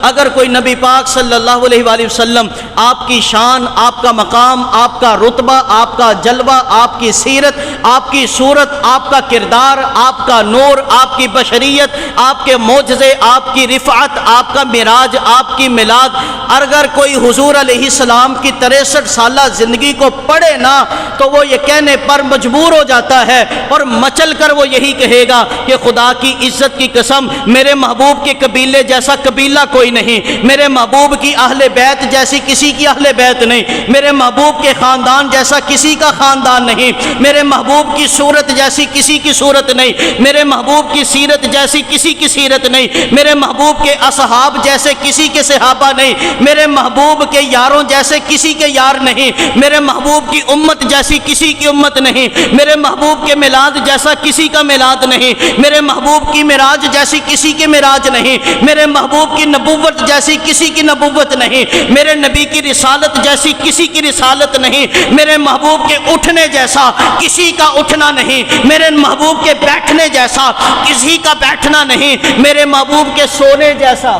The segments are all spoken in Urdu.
اگر کوئی نبی پاک صلی اللہ علیہ وآلہ وسلم آپ کی شان، آپ کا مقام، آپ کا رتبہ، آپ کا جلوہ، آپ کی سیرت، آپ کی صورت، آپ کا کردار، آپ کا نور، آپ کی بشریت، آپ کے معجزے، آپ کی رفعت، آپ کا معراج، آپ کی میلاد، اگر کوئی حضور علیہ السلام کی 63 سالہ زندگی کو پڑھے نا تو وہ یہ کہنے پر مجبور ہو جاتا ہے اور مچل کر وہ یہی کہے گا کہ خدا کی عزت کی قسم، میرے محبوب کے قبیلے جیسا قبیلہ کوئی نہیں، میرے محبوب کی اہل بیت جیسی کسی کی اہل بیت نہیں، میرے محبوب کے خاندان جیسا کسی کا خاندان نہیں، میرے محبوب کی صورت جیسی کسی کی صورت نہیں، میرے محبوب کی سیرت جیسی کسی کی سیرت نہیں، میرے محبوب کے اصحاب جیسے کسی کے صحابہ نہیں، میرے محبوب کے یاروں جیسے کسی کے یار نہیں، میرے محبوب کی امت جیسی کسی کی امت نہیں، میرے محبوب کے میلاد جیسا کسی کا میلاد نہیں، میرے محبوب کی معراج جیسی کسی کے معراج نہیں، میرے محبوب کی نبوت جیسی کسی کی نبوت نہیں، میرے نبی کی رسالت جیسی کسی کی رسالت نہیں، میرے محبوب کے اٹھنے جیسا کسی کا اٹھنا نہیں، میرے محبوب کے بیٹھنے جیسا کسی کا بیٹھنا نہیں، میرے محبوب کے سونے جیسا۔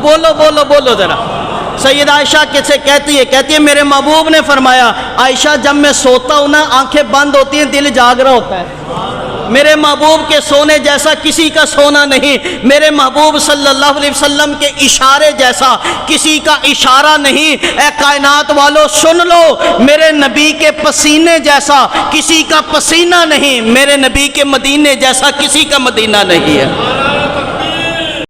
بولو بولو بولو ذرا۔ سیدہ عائشہ کسے کہتی ہے میرے محبوب نے فرمایا، عائشہ جب میں سوتا ہوں نا آنکھیں بند ہوتی ہیں، دل جاگ رہا ہوتا ہے۔ میرے محبوب کے سونے جیسا کسی کا سونا نہیں، میرے محبوب صلی اللہ علیہ وسلم کے اشارے جیسا کسی کا اشارہ نہیں۔ اے کائنات والو سن لو، میرے نبی کے پسینے جیسا کسی کا پسینہ نہیں، میرے نبی کے مدینے جیسا کسی کا مدینہ نہیں ہے۔